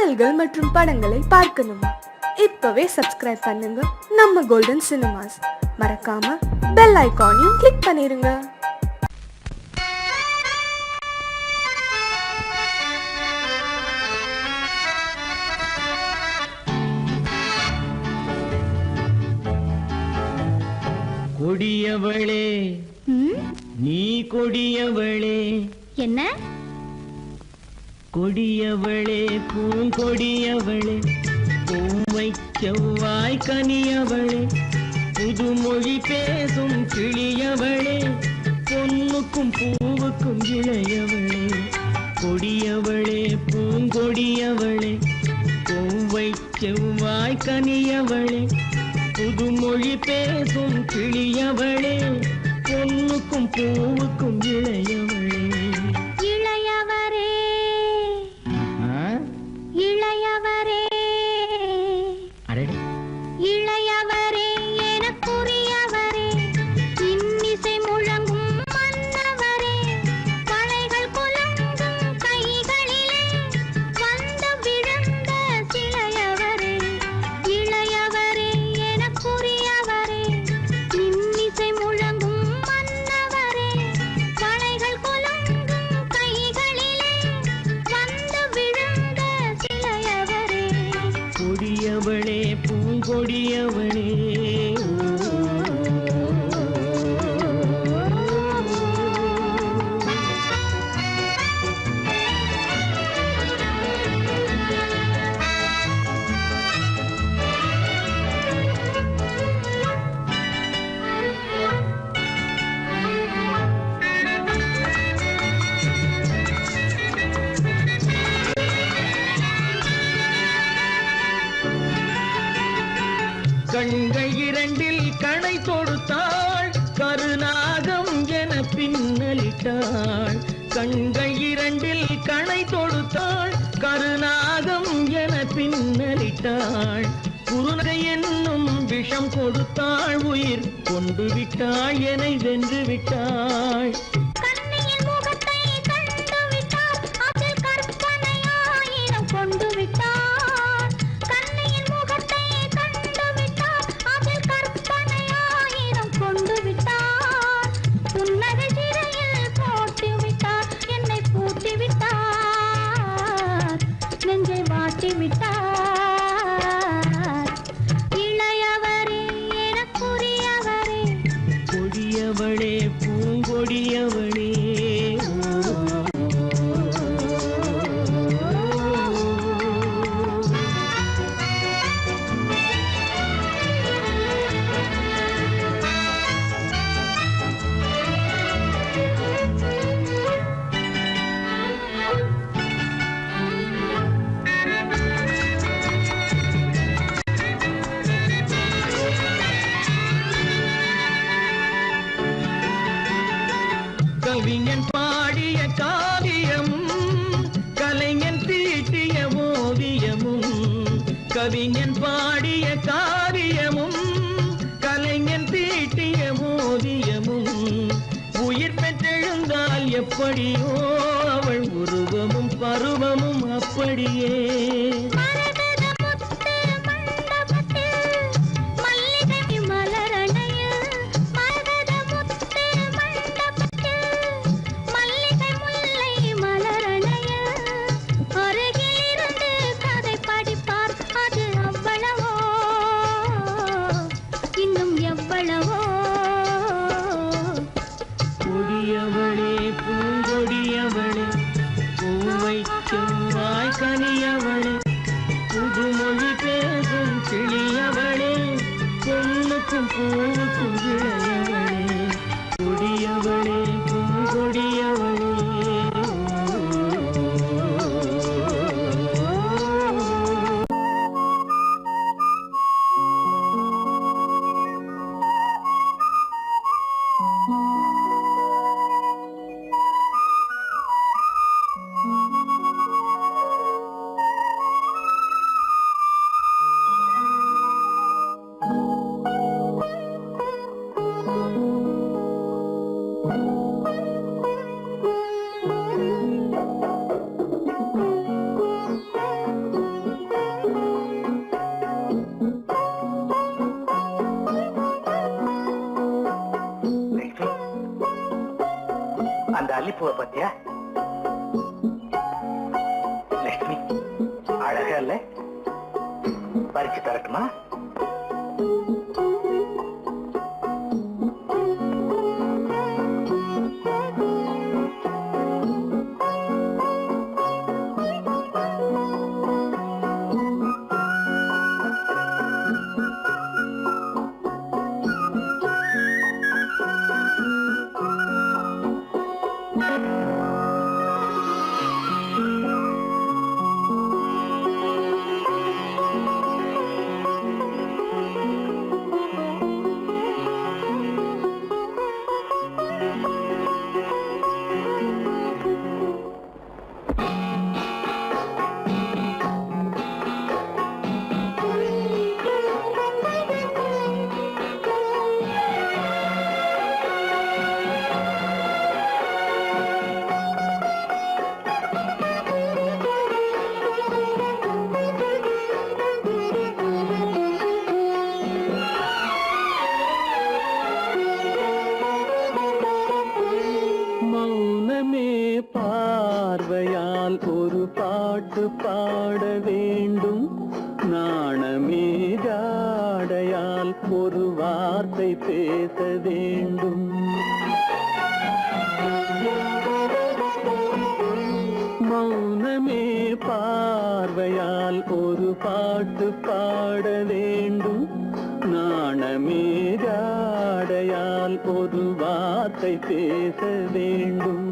பாடல்கள் மற்றும் படங்களை பார்க்கணுமா? இப்பவே சப்ஸ்கிரைப் பண்ணுங்க நம்ம கோல்டன் சினிமாஸ். மறக்காம பெல் ஐகானையும் கிளிக் பண்ணிருங்க. கொடியவளே நீ கொடியவளே. என்ன கொடியவளே பூங்கொடியவளே, பூவை செவ்வாய் கனியவளே, புதுமொழி பேசும் கிளியவளே, பொன்னுக்கும் பூவுக்கும் இளையவளே. கொடியவளே பூங்கொடியவளே, பூவை செவ்வாய் கனியவளே, புதுமொழி பேசும் கிளியவளே, பொன்னுக்கும் பூவுக்கும் இளையவளே. இளையவரே இளையவரே இளையவரே எனக்குரியவரே, இன்னிசை முழங்கும் மன்னவரே, கலைகள் குலுங்கும் கைகளிலே வந்து விழுந்த சிலையவரே. இளையவரே எனக்குரியவரே, இன்னிசை முழங்கும் மன்னவரே, கலைகள் குலுங்கும் கைகளிலே வந்து விழுந்த சிலையவரே. கொடியவளே பூங்கொடியவளே. கண்கள் இரண்டில் கணை தொடுத்தாள், கருநாகம் என பின்னலிட்டாள். கண்கள் இரண்டில் கணை தொடுத்தாள், கருநாகம் என பின்னலிட்டாள். குருநகை என்னும் விஷம் கொடுத்தாள், உயிர் கொண்டு விட்டாள், என்னை வென்று விட்டாள். கண்ணியின் முகத்தை கண்டு விட்டார், அதில் கற்பனையாயிரம் கொண்டு விட்டார். கண்ணியின் முகத்தை கண்டு விட்டார், அதில் கற்பனையாயிரம் கொண்டு விட்டார். புன்னகை சிறையில் போட்டு விட்டார், என்னை பூட்டி விட்டார், நெஞ்சை வாட்டி விட்டார். இளையவரே எனக்குரியவரே, கொடியவளே பூங்கொடியவளே. கவிஞன் பாடிய காவியமும், கலைஞன் தீட்டிய ஓவியமும். கவிஞன் பாடிய காவியமும், கலைஞன் தீட்டிய ஓவியமும். உயிர் பெற்றெழுந்தால் எப்படியோ அவள் உருவமும் பருவமும் அப்படியே. மரகத முத்து மண்டபத்தில் மல்லிகை மலரணையில், மரகத முத்து மண்டபத்தில் மல்லிகை முல்லை மலரணையில், அருகில் இருந்து கதை படிப்பார், அது அவ்வளவோ இன்னும் எவ்வளவோ. கொடியவளே பூங்கொடியவளே, பூவை செவ்வாய் கனியவளே, மல்லிப்பூவை பத்தியா? லட்சுமி அழகா இல்ல? பறிச்சு தரட்டுமா? மௌனமே பார்வையால் ஒரு பாட்டு பாட வேண்டும், நாணமே ஜாடையால் ஒரு வார்த்தை பேச வேண்டும். மௌனமே பார்வையால் ஒரு பாட்டு பாட வேண்டும், நாணமே ஜாடையால் ஒரு வார்த்தை பேச வேண்டும்.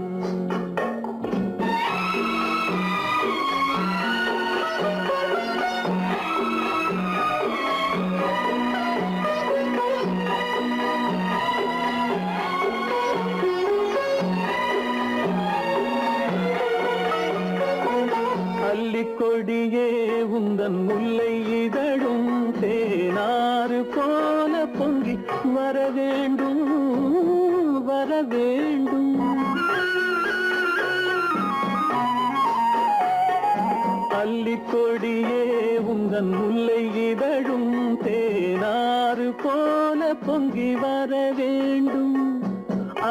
அல்லிக்கொடியே உந்தன் முல்லை இதழும் தேனாறு போல பொங்கி வர வேண்டும், வர வேண்டும். அல்லிக்கொடியே உந்தன் முல்லை இதழும் தேனாறு போல பொங்கி வர வேண்டும்.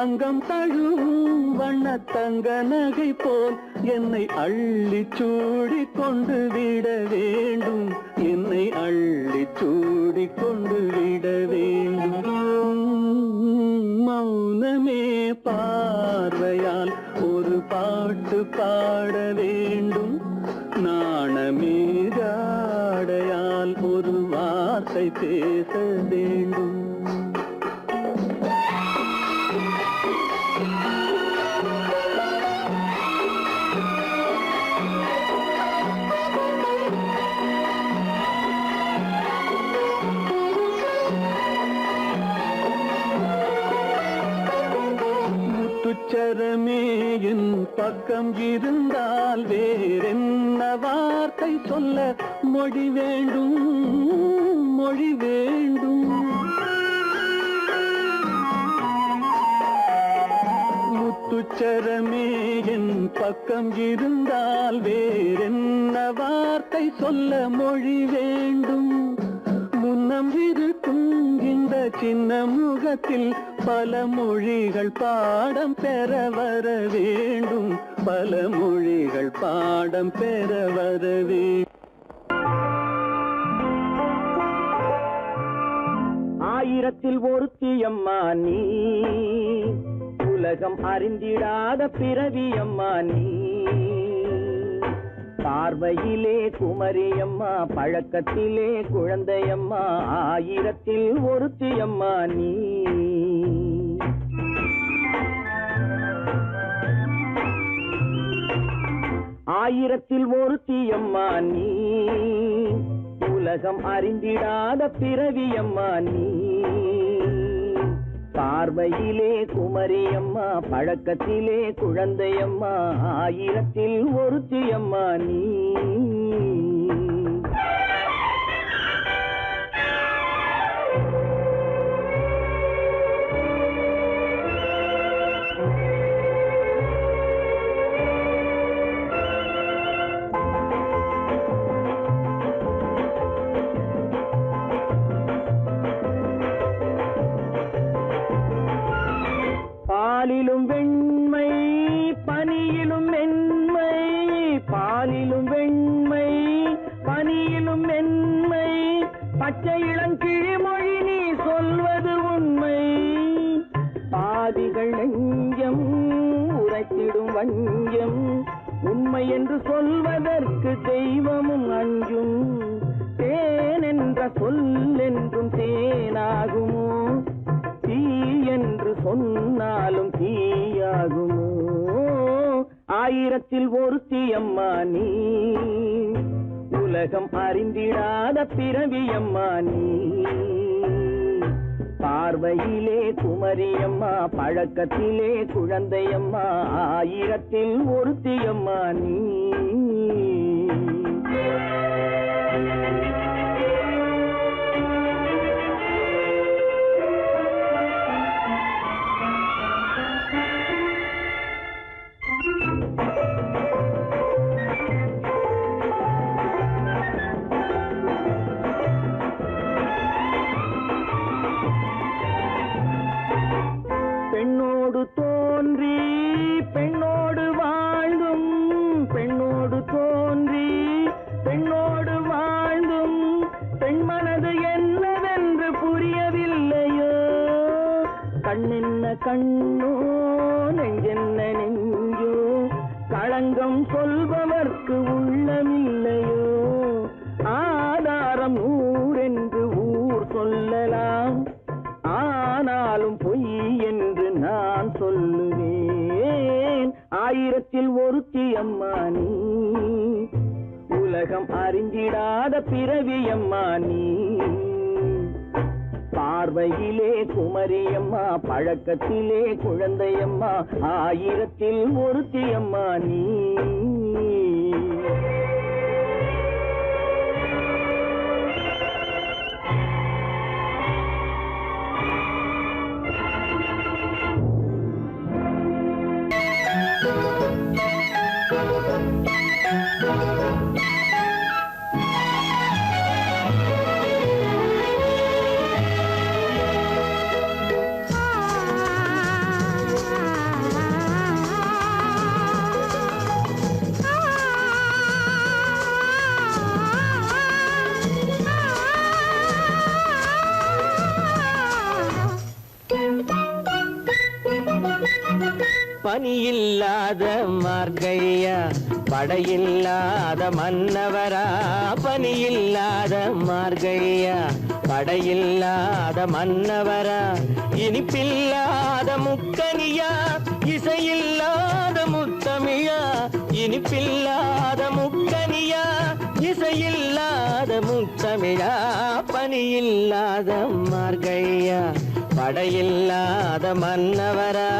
அங்கம் தழுவும் வண்ணத்தங்க நகை போல் என்னை அள்ளி சூடி கொண்டு விட வேண்டும், என்னை அள்ளி சூடி கொண்டு விட வேண்டும். மௌனமே பார்வையால் ஒரு பாட்டு பாட வேண்டும், நாணமே ஜாடையால் ஒரு வார்த்தை பேச வேண்டும். முத்துச்சரமே என் பக்கம் இருந்தால் வேறென்ன வார்த்தை சொல்ல மொழி வேண்டும், மொழி வேண்டும். முத்துச்சரமே என் பக்கம் இருந்தால் வேறென்ன வார்த்தை சொல்ல மொழி வேண்டும். முன்னம் இருக்கும் இந்த சின்ன முகத்தில் பல மொழிகள் பாடம் பெற வர வேண்டும், பல மொழிகள் பாடம் பெற வர வேண்டும். ஆயிரத்தில் ஒருத்தியம்மா நீ, உலகம் அறிந்திடாத பிறவியம்மா நீ. பார்வையிலே குமரியம்மா, பழக்கத்திலே குழந்தையம்மா, ஆயிரத்தில் ஒருத்தியம்மா நீ. ஆயிரத்தில் ஒருத்தியம்மா நீ, உலகம் அறிந்திடாத பிறவியம்மா நீ. பார்வையிலே குமரியம்மா, பழக்கத்திலே குழந்தையம்மா, ஆயிரத்தில் ஒருத்தியம்மா நீ. பாலிலும் வெண்மை பச்சை இளங்கிழிமொழி நீ சொல்வது உண்மை, பாதிகள் நெஞ்சம் உரைத்திடும் வஞ்சம், உண்மை என்று சொல்வதற்கு தெய்வமும் அஞ்சும், தேன் என்ற சொல் என்றும் தேனாகுமோ, தீ என்று சொன்னாலும் தீயாகுமோ, ஆயிரத்தில் ஒருத்தி அம்மா நீ, உலகம் அறிந்திடாத பிறவியம்மா நீ, பார்வையிலே குமரியம்மா பழக்கத்திலே குழந்தையம்மா, ஆயிரத்தில் ஒருத்தியம்மா நீ. பெண்ணோடு தோன்றி பெண்ணோடு வாழ்ந்தும், பெண்ணோடு தோன்றி பெண்ணோடு வாழ்ந்தும், பெண் மனது என்னவென்று புரியவில்லையோ, கண்ணென்ன கண்ணோ நெஞ்சென்ன நெஞ்சோ, களங்கம் சொல்பவர்க்கு உள்ளமில்லையோ, ஆதாரம் ஊரென்று ஊர் சொல்லலாம், ஆனாலும் பொய் என்று நான் சொல்லுவேன், ஆயிரத்தில் ஒருத்தி அம்மா நீ, உலகம் அறிந்திடாத பிறவியம்மா நீ, பார்வையிலே குமரியம்மா பழக்கத்திலே குழந்தையம்மா, ஆயிரத்தில் ஒருத்தி அம்மா நீ. பனியில்லாத மார்கழியா படையில்லாத மன்னவரா, பனியில்லாத மார்கழியா படையில்லாத மன்னவரா, இனிப்பில்லாத முக்கனியா இசையில்லாத முத்தமிழா, இனிப்பில்லாத முக்கனியா இசையில்லாத முத்தமிழா, பனியில்லாத மார்கழியா படையில்லாத மன்னவரா.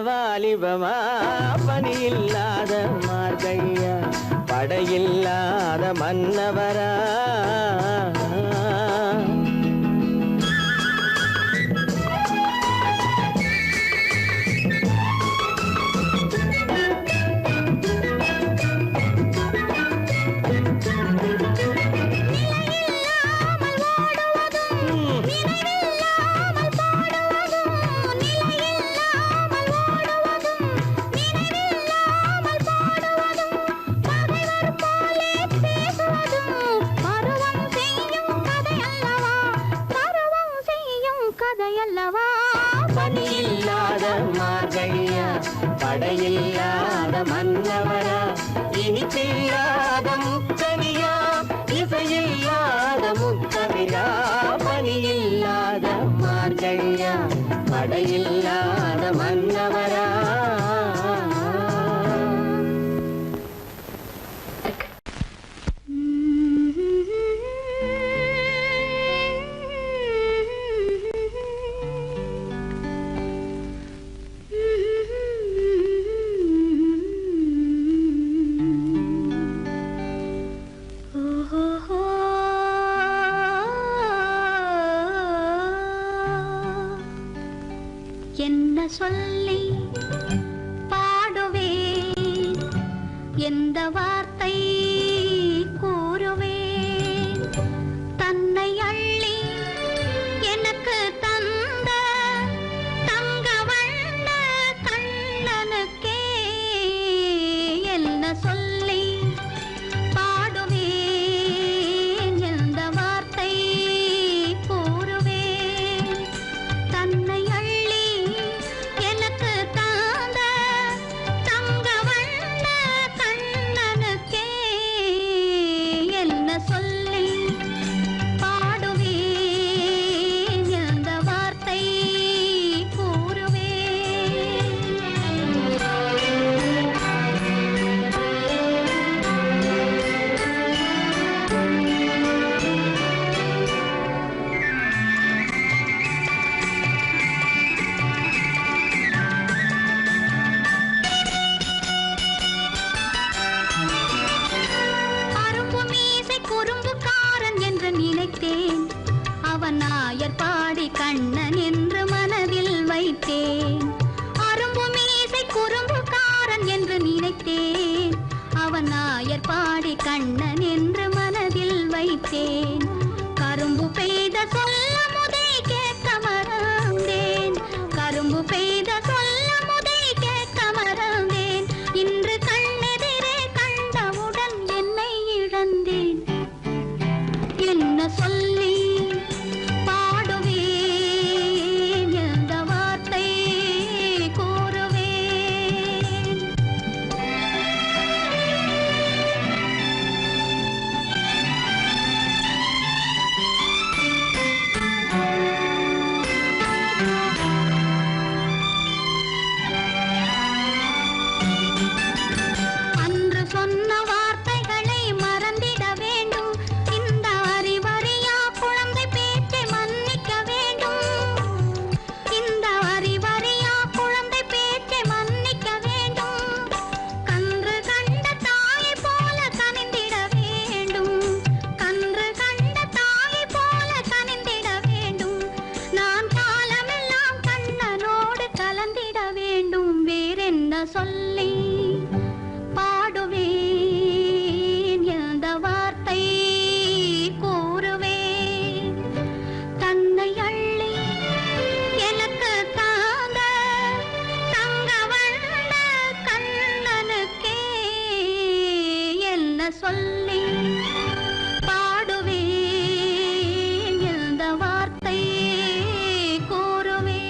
வாலிபமா பனியில்லாத மார்கழியா படையில்லாத மன்னவரா மார்கழியா படையில்லாத மன்னவரா இனிப்பில்லாத முத்தமிழா இசையில்லாத முத்தமிழா பனியில்லாத மார்கழியா படையில்லாத மன்னவரா என்ன சொல்லி பாடுவேன், எந்த வார்த்தை கூறுவேன், தன்னை அள்ளி எனக்கு தந்த தங்க வண்ண கண்ணனுக்கே என்ன சொல்லி பாடுவேன், எந்த வார்த்தை கூறுவேன், தன்னை அள்ளி எனக்கு தந்த தங்க வண்ண கண்ணனுக்கே என்ன சொல்லி பாடுவேன், எந்த வார்த்தை குறும்புக்காரன் என்று நினைத்தேன், அவன் நாயர் பாடி கண்ணன் என்று மனதில் வைத்தேன். அரும்பு மீசை குறும்புக்காரன் என்று நினைத்தேன், அவன் நாயர் பாடி கண்ணன் என்று மனதில் வைத்தேன். கரும்பு பெய்த சொல்ல முதை கேட்க மறந்தேன், கரும்பு பெய்த சொல்ல முதை கேட்க மறந்தேன். இன்று கண்ணெதிரே கண்டவுடன் என்னை இழந்தேன். என்ன சொல்லி பாடுவேன், எந்த வார்த்தை கூறுவேன். அன்று சொன்ன வார்த்தைகளை மறந்திட வேண்டும், இந்த அறிவறியா குழந்தை பேச்சை மன்னிக்க வேண்டும், இந்த அறிவறியா குழந்தை பேச்சை மன்னிக்க வேண்டும். கன்று கண்ட தாயை போல கனிந்திட வேண்டும், கன்று கண்ட தாயை போல கனிந்திட வேண்டும். நான் காலமெல்லாம் கண்ணனோடு கலந்திட வேண்டும். வேறென்ன சொல்லி பாடுவேன், எந்த வார்த்தை கூறுவேன், தன்னை அள்ளி எனக்கு தாங்க தங்க வண்ண கண்ணனுக்கே என்ன சொல்லி பாடுவேன், எந்த வார்த்தை கூறுவேன்.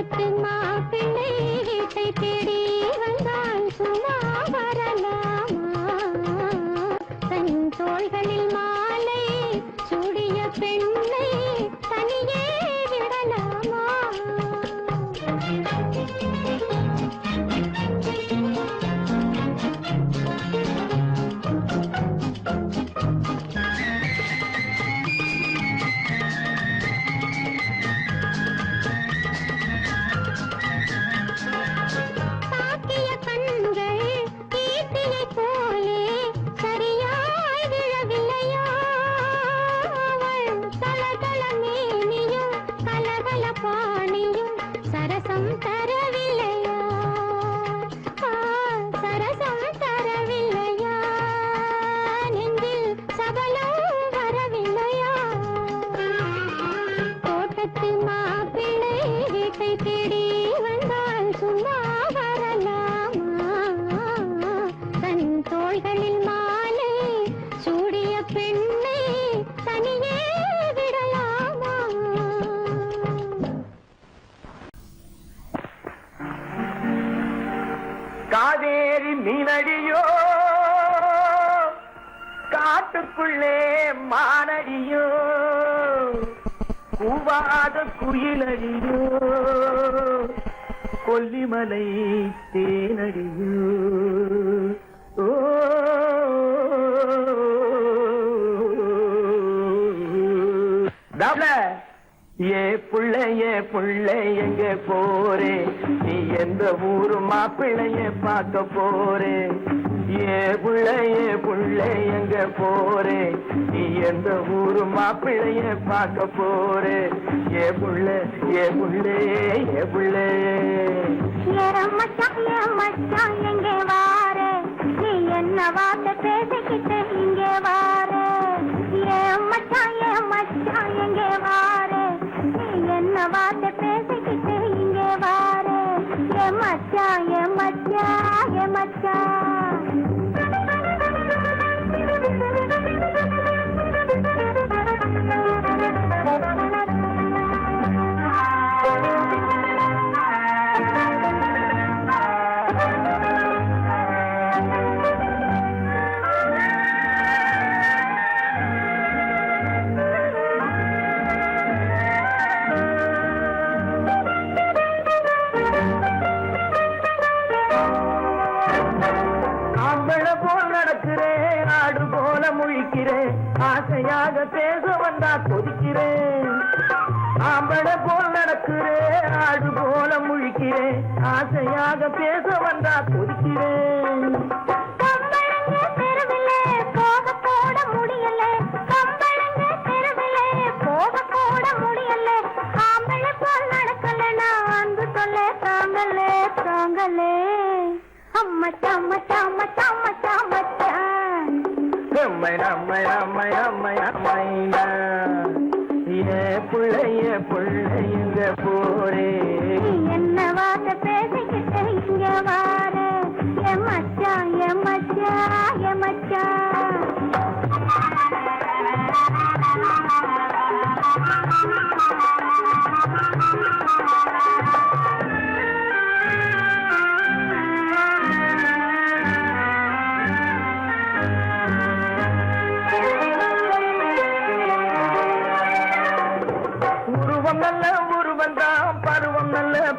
தோட்டத்து மாப்பிள்ளை வீட்டை தேடி வந்தால் சும்மா வரலாமா? தன் தோள்களில் மாலை சூடிய பெண்ணை தனியே விடலாமா? தாக்கிய கண்கள் ஈட்டியைப் போலே சரியாய் விழவில்லையா? அவள் தளதள மேனியும் கலகல பாணியும் சரசம் தரவில்லையா? சரசம் தரவில்லையா? நெஞ்சில் சபலம் வரவில்லையா? தோட்டத்து மாப்பிள்ளை வீட்டை தேடி வந்தால் சும்மா வரலாமா? தன் தோள்களில் மாலை சூடிய பெண்ணை தனியே விடலாமா? காவேரி மீனடியோ காட்டுக்குள்ளே மானடியோ கூவாத குயிலடியோ கொல்லிமலை தேனடியோ ஓ ஏ புள்ளை எங்க போறே? நீ எந்த ஊரு மாப்பிள்ளைய பார்க்க போறே? ஏ புள்ளை எங்க போறே? நீ எந்த ஊரு மாப்பிள்ளைய பார்க்க போறே? ஏ புள்ளை மச்சான் எங்கே வாரே? நீ என்ன வார்த்தை பேசிக்கிட்டு இங்கே வாரே? மச்சான் எங்கே வாரே? நீ என்ன வார்த்தை பேசிக்கிட்டு இங்கே வாரே? மச்சான் ஆசையாக பேச வந்தா கொதிக்கிறேன். ஆம்பளை போல் நடக்கிறேன், ஆடு போல முழிக்கிறேன். ஆசையாக பேச வந்தா கொதிக்கிறேன். புள்ளைங்க போரே என்ன வார்த்தை பேசிக்கிட்டு இங்க வாரே? மச்சான்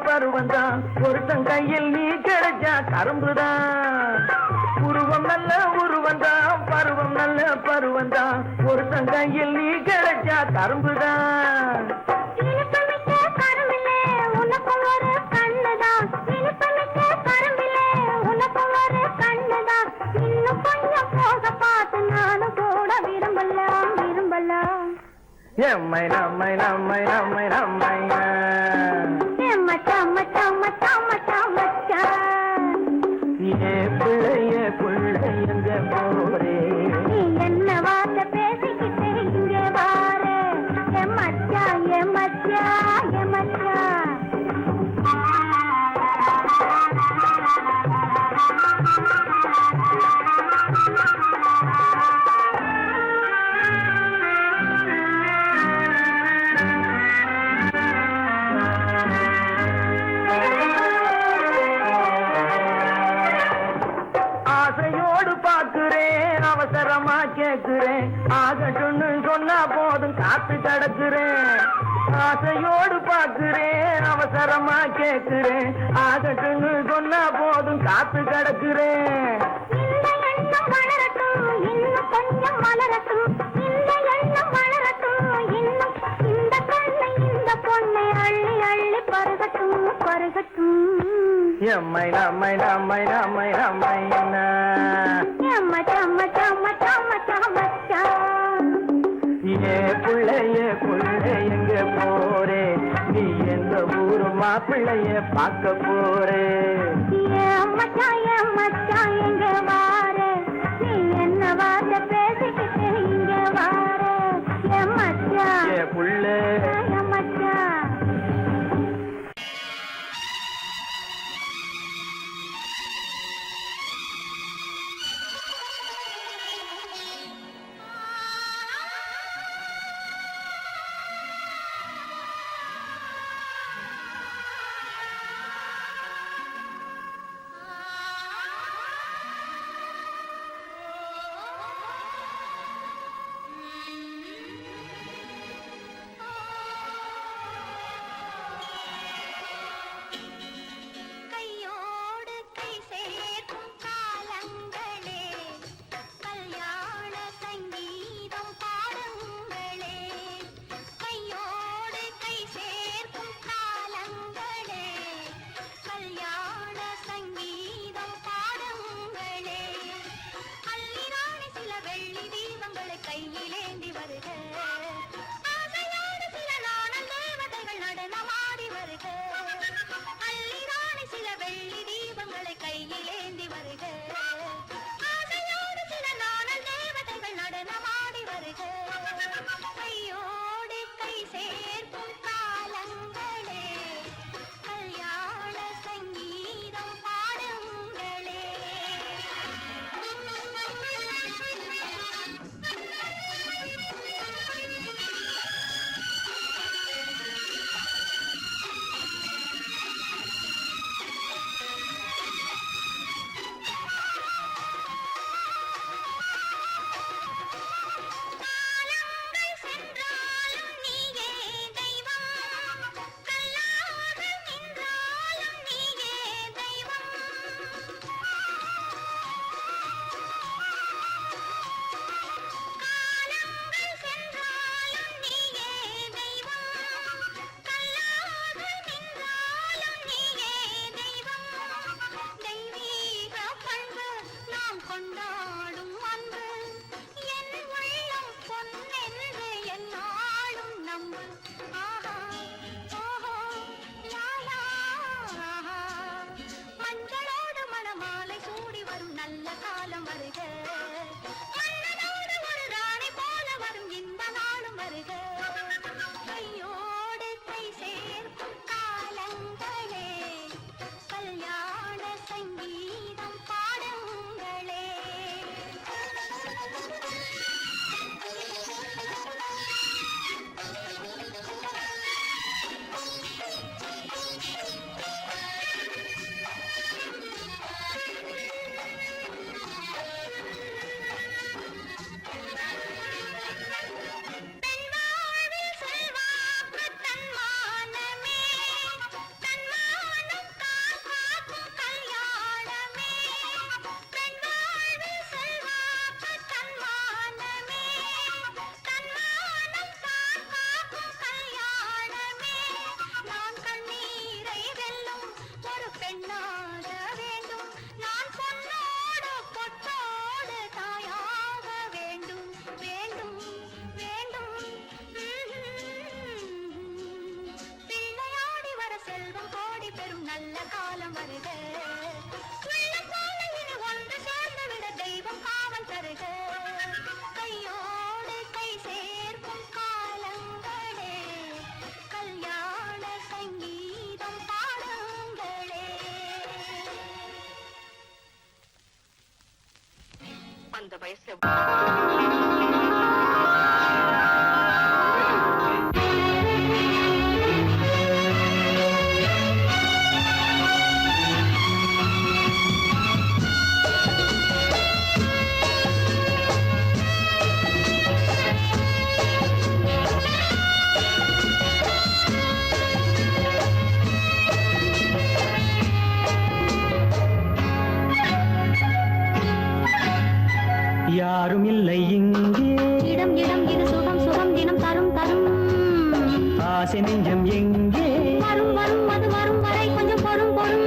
பருவந்தான் ஒருத்தன் கையில் நீ கிடைச்சா கரும்புதான். உருவம் நல்ல உருவந்தான், பருவம் நல்ல பருவந்தான். ஒருத்தன் கையில் நீ கிடைச்சா கரும்புதான். எம்மை நம்மை நம்மை நம்மை நம்மை புள்ளைங்க போரே என்ன வார்த்தை பேசிக்கிட்டு இங்க வாரே? மச்சா கேக்குறேன் ஆகட்டும்னு சொன்னா போதும் காத்து கிடக்குறேன் ஆசையோடு பாக்குறேன் அவசரமா கேக்குறேன் ஆகட்டும்னு சொன்னா போதும் காத்து கிடக்குறேன் இந்த எண்ணம் வளரட்டும் இன்னும் கொஞ்சம் வளரட்டும் இந்த எண்ணம் வளரட்டும் இன்னும் இந்த கண்ணை இந்த பொண்ணை அள்ளி அள்ளி பருகட்டும் பருகட்டும் எம்மை நம்மை நம்மை நம்மை நம்மை எம்ம சம்ம சம்ம சம்ம சம்மச்சான் ஏ புள்ளைய எங்க போறே நீ எந்த ஊரு மாப்பிள்ளைய பார்க்க போறே மச்சான் எங்க வாரு நீ என்ன வார்த்தை பேசிக்கிட்டு இங்க வாரு என் மச்சான் ஏ புள்ள என் மச்சான் கையோடு கை சேர்க்கும் காலங்களே கல்யாண சங்கீதம் பாடுங்களே கையோடு கை சேர்க்கும் காலங்களே கல்யாண சங்கீதம் பாடுங்களே அள்ளிராணி சில வெள்ளி தீபங்களை கையிலேந்தி வருக ஆசையோடு சில நாணல் தேவதைகள் நடனமாடி வருக அள்ளிராணி சில வெள்ளி தீபங்களை கையிலேந்தி வருக ஆசையோடு சில நாணல் தேவதைகள் நடனமாடி வருக கையோடு கை சேர்க்கும் காலங்களே கல்யாண சங்கீதம் பாடுங்களே காலங்கள் சென்றாலும் நீயே தெய்வம் கல்லாக நின்றாலும் நீயே தெய்வம் காலங்கள் சென்றாலும் நீயே தெய்வம் கல்லாக நின்றாலும் நீயே தெய்வம் தெய்வீக பண்பு நாம் கொண்டாடும் அன்பு என் உள்ளம் பொன்னென்று என்னாலும் நம்பு ஆஹா ஓஹோ லாலா ஆஹா மஞ்சளோடு மணமாலை சூடி வரும் நல்ல காலம் வருக மன்னனோடு ஒரு ராணி போல வரும் இந்த நாளும் வருக கையோடு கை சேர்க்கும் காலங்களே கல்யாண சங்கீதம் பாடுங்களே பெண் வாழ்வில் செல்வாக்கு தன்மானமே தன்மானம் காக்கும் கல்யாணமே பெண் வாழ்வில் செல்வாக்கு தன்மானமே தன்மானம் காக்கும் கல்யாணமே நான் கண்ணீரை வெல்லும் ஒரு பெண்ணாக வேண்டும் நான் பொன்னோடு பொட்டோடு தாயாக வேண்டும் வேண்டும் வேண்டும் பிள்ளையாடி வர செல்வம் கோடி பெறும் நல்ல காலம் வருக உள்ளம் போல இனி ஒன்று சேர்ந்து விட தெய்வம் காவல் தருக கையோடு கை சேர்க்கும் காலங்களே கல்யாண சங்கீதம் பாடுங்களே அந்த வயசுல யாரும் இல்லை இங்கே இடம் இடம் இது சுகம் சுகம் தினம் தரும் தரும் ஆசை நெஞ்சம் எங்கே வரும் வரும் அது வரும் வரை கொஞ்சம் பொறும் பொறும்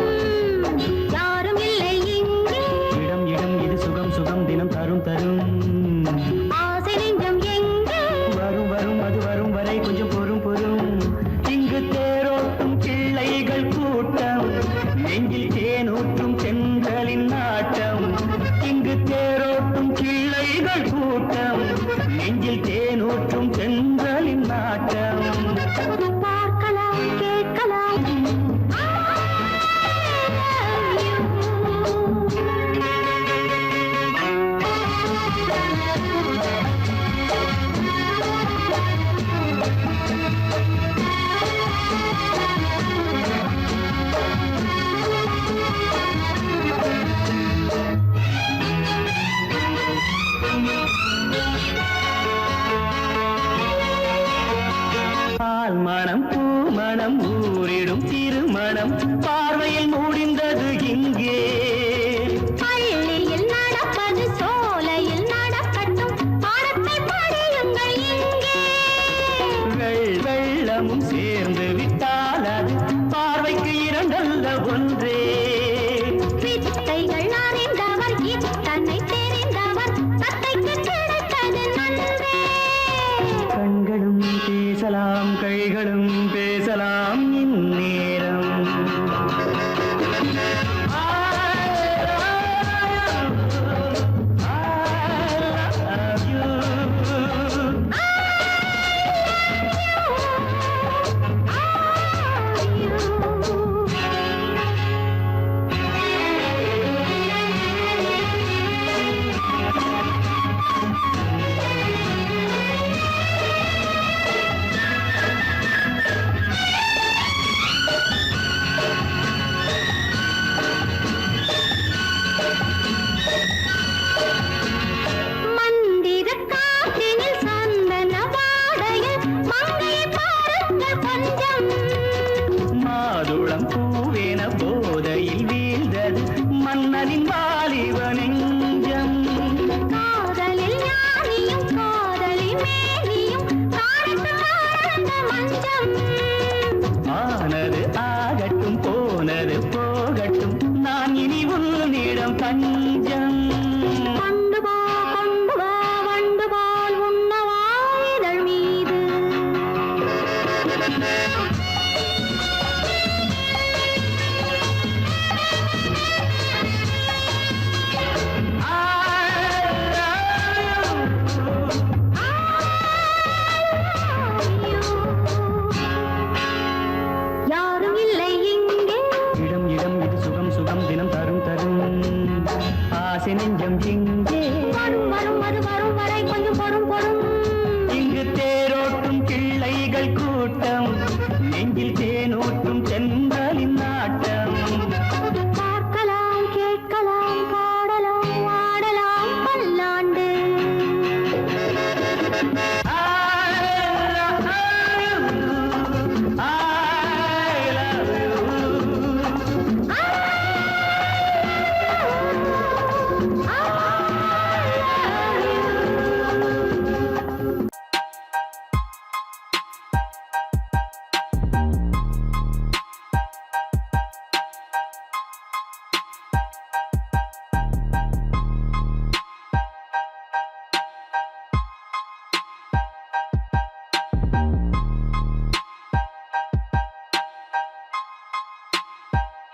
யாரும் இல்லை இங்கே இடம் இடம் இது சுகம் சுகம் தினம் தரும் தரும் ஆசை நெஞ்சம் எங்கே வரும் வரும் அது வரும் வரை கொஞ்சம் பொறும் பொறும் இங்கு தேரோட்டும் கிள்ளைகள் கூட்டம் நெஞ்சில் தேனூற்றும் தென்றலின் நாட்டம் இங்கு தேரோட்டும் கிள்ளைகள் கூட்டம் நெஞ்சில் தேனூற்றும் தென்றலின் நாட்டம் பார்க்கலாம் கேட்கலாம் பால் மணம் பூ மணம் ஊரிடும் திருமணம் பார்வையில் முடிந்தது இங்கே பள்ளியில் நடப்பது சோலையில் நடக்கட்டும் பாடத்தை படியுங்கள் இங்கே வெள்ளமும் சேர்ந்து விட்டால் அது பார்வைக்கு இரண்டல்ல ஒன்றே வித்தைகள் அறிந்தவர் இத்தனை தெரிந்தவர் தத்தைக்கு கிடைத்தது நன்றே கண்களும் பேசலாம் கைகளும் பேசலாம் இந்நேரம் மந்திர காற்றினில் சந்தன வாடையில் மங்கையை பாருங்கள் கொஞ்சம் மாதுளம் பூவேன போதையில் வீழ்ந்தது மன்னனின் வாலிப நெஞ்சம் காதலில் ஞானியும் காதலி மேனியும் காணட்டும் ஆனந்த மஞ்சம் ஆனது ஆகட்டும் போனது போகட்டும் நான் இனி உன்னிடம் தஞ்சம் கொண்டு வா வண்டு போல் உண்ணவா இதழ் மீது யாரும் இல்லை இங்கே இடம் இடம் இது சுகம் சுகம் தினம் தரும் தரும் ஆசை நெஞ்சம் இங்கே வரும் வரும் அது வரும் வரை கொஞ்சம் பொறும் பொறும் இங்கு தேரோட்டும் கிள்ளைகள் கூட்டம் நெஞ்சில் தேனூட்டும்